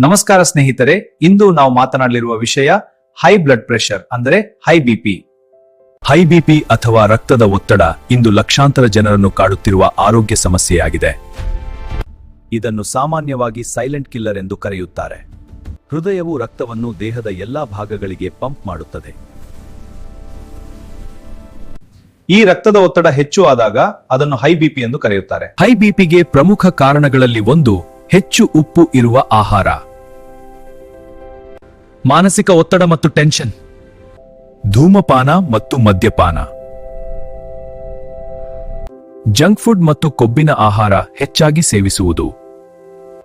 ನಮಸ್ಕಾರ ಸ್ನೇಹಿತರೆ, ಇಂದು ನಾವು ಮಾತನಾಡಲಿರುವ ವಿಷಯ ಹೈ ಬ್ಲಡ್ ಪ್ರೆಷರ್ ಅಂದರೆ ಹೈ ಬಿಪಿ. ಹೈ ಬಿಪಿ ಅಥವಾ ರಕ್ತದ ಒತ್ತಡ ಇಂದು ಲಕ್ಷಾಂತರ ಜನರನ್ನು ಕಾಡುತ್ತಿರುವ ಆರೋಗ್ಯ ಸಮಸ್ಯೆಯಾಗಿದೆ. ಇದನ್ನು ಸಾಮಾನ್ಯವಾಗಿ ಸೈಲೆಂಟ್ ಕಿಲ್ಲರ್ ಎಂದು ಕರೆಯುತ್ತಾರೆ. ಹೃದಯವು ರಕ್ತವನ್ನು ದೇಹದ ಎಲ್ಲಾ ಭಾಗಗಳಿಗೆ ಪಂಪ್ ಮಾಡುತ್ತದೆ. ಈ ರಕ್ತದ ಒತ್ತಡ ಹೆಚ್ಚು ಆದಾಗ ಅದನ್ನು ಹೈ ಬಿಪಿ ಎಂದು ಕರೆಯುತ್ತಾರೆ. ಹೈ ಬಿಪಿಗೆ ಪ್ರಮುಖ ಕಾರಣಗಳಲ್ಲಿ ಒಂದು ಹೆಚ್ಚು ಉಪ್ಪು ಇರುವ ಆಹಾರ, ಮಾನಸಿಕ ಒತ್ತಡ ಮತ್ತು ಟೆನ್ಷನ್, ಧೂಮಪಾನ ಮತ್ತು ಮದ್ಯಪಾನ, ಜಂಕ್ ಫುಡ್ ಮತ್ತು ಕೊಬ್ಬಿನ ಆಹಾರ ಹೆಚ್ಚಾಗಿ ಸೇವಿಸುವುದು,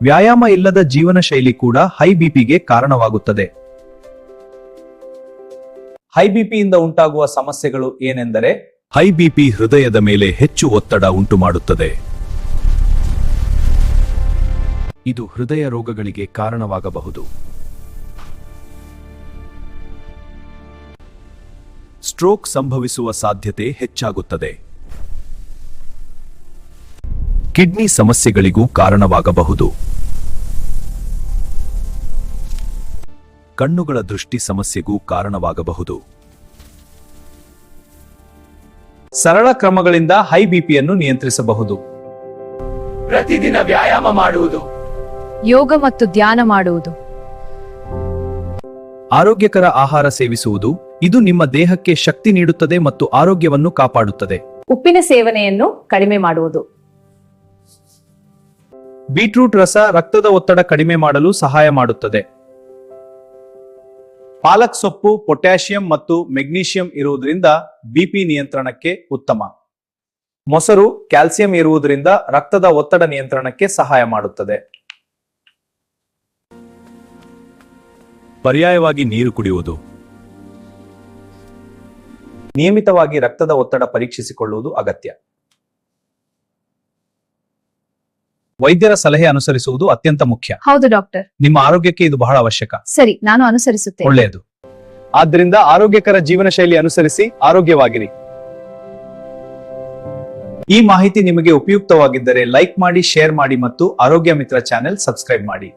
ವ್ಯಾಯಾಮ ಇಲ್ಲದ ಜೀವನ ಶೈಲಿ ಕೂಡ ಹೈ ಬಿಪಿಗೆ ಕಾರಣವಾಗುತ್ತದೆ. ಹೈ ಬಿಪಿಯಿಂದ ಉಂಟಾಗುವ ಸಮಸ್ಯೆಗಳು ಏನೆಂದರೆ, ಹೈ ಬಿಪಿ ಹೃದಯದ ಮೇಲೆ ಹೆಚ್ಚು ಒತ್ತಡ ಉಂಟುಮಾಡುತ್ತದೆ. ಇದು ಹೃದಯ ರೋಗಗಳಿಗೆ ಕಾರಣವಾಗಬಹುದು. ಸ್ಟ್ರೋಕ್ ಸಂಭವಿಸುವ ಸಾಧ್ಯತೆ ಹೆಚ್ಚಾಗುತ್ತದೆ. ಕಿಡ್ನಿ ಸಮಸ್ಯೆಗಳಿಗೂ ಕಾರಣವಾಗಬಹುದು. ಕಣ್ಣುಗಳ ದೃಷ್ಟಿ ಸಮಸ್ಯೆಗೂ ಕಾರಣವಾಗಬಹುದು. ಸರಳ ಕ್ರಮಗಳಿಂದ ಹೈ ಬಿಪಿಯನ್ನು ನಿಯಂತ್ರಿಸಬಹುದು. ಪ್ರತಿದಿನ ವ್ಯಾಯಾಮ ಮಾಡುವುದು, ಯೋಗ ಮತ್ತು ಧ್ಯಾನ ಮಾಡುವುದು, ಆರೋಗ್ಯಕರ ಆಹಾರ ಸೇವಿಸುವುದು, ಇದು ನಿಮ್ಮ ದೇಹಕ್ಕೆ ಶಕ್ತಿ ನೀಡುತ್ತದೆ ಮತ್ತು ಆರೋಗ್ಯವನ್ನು ಕಾಪಾಡುತ್ತದೆ. ಉಪ್ಪಿನ ಸೇವನೆಯನ್ನು ಕಡಿಮೆ ಮಾಡುವುದು, ಬೀಟ್ರೂಟ್ ರಸ ರಕ್ತದ ಒತ್ತಡ ಕಡಿಮೆ ಮಾಡಲು ಸಹಾಯ ಮಾಡುತ್ತದೆ. ಪಾಲಕ್ ಸೊಪ್ಪು ಪೊಟ್ಯಾಷಿಯಂ ಮತ್ತು ಮೆಗ್ನೀಷಿಯಂ ಇರುವುದರಿಂದ ಬಿಪಿ ನಿಯಂತ್ರಣಕ್ಕೆ ಉತ್ತಮ. ಮೊಸರು ಕ್ಯಾಲ್ಸಿಯಂ ಇರುವುದರಿಂದ ರಕ್ತದ ಒತ್ತಡ ನಿಯಂತ್ರಣಕ್ಕೆ ಸಹಾಯ ಮಾಡುತ್ತದೆ. ಪರ್ಯಾಯವಾಗಿ ನೀರು ಕುಡಿಯುವುದು, ನಿಯಮಿತವಾಗಿ ರಕ್ತದ ಒತ್ತಡ ಪರೀಕ್ಷಿಸಿಕೊಳ್ಳುವುದು ಅಗತ್ಯ. ವೈದ್ಯರ ಸಲಹೆ ಅನುಸರಿಸುವುದು ಅತ್ಯಂತ ಮುಖ್ಯ. ಹೌದು ಡಾಕ್ಟರ್, ನಿಮ್ಮ ಆರೋಗ್ಯಕ್ಕೆ ಇದು ಬಹಳ ಅವಶ್ಯಕ. ಸರಿ, ನಾನು ಅನುಸರಿಸುತ್ತೇನೆ. ಒಳ್ಳೆಯದು. ಆದ್ದರಿಂದ ಆರೋಗ್ಯಕರ ಜೀವನ ಶೈಲಿ ಅನುಸರಿಸಿ ಆರೋಗ್ಯವಾಗಿರಿ. ಈ ಮಾಹಿತಿ ನಿಮಗೆ ಉಪಯುಕ್ತವಾಗಿದ್ದರೆ ಲೈಕ್ ಮಾಡಿ, ಶೇರ್ ಮಾಡಿ ಮತ್ತು ಆರೋಗ್ಯ ಮಿತ್ರ ಚಾನೆಲ್ ಸಬ್ಸ್ಕ್ರೈಬ್ ಮಾಡಿ.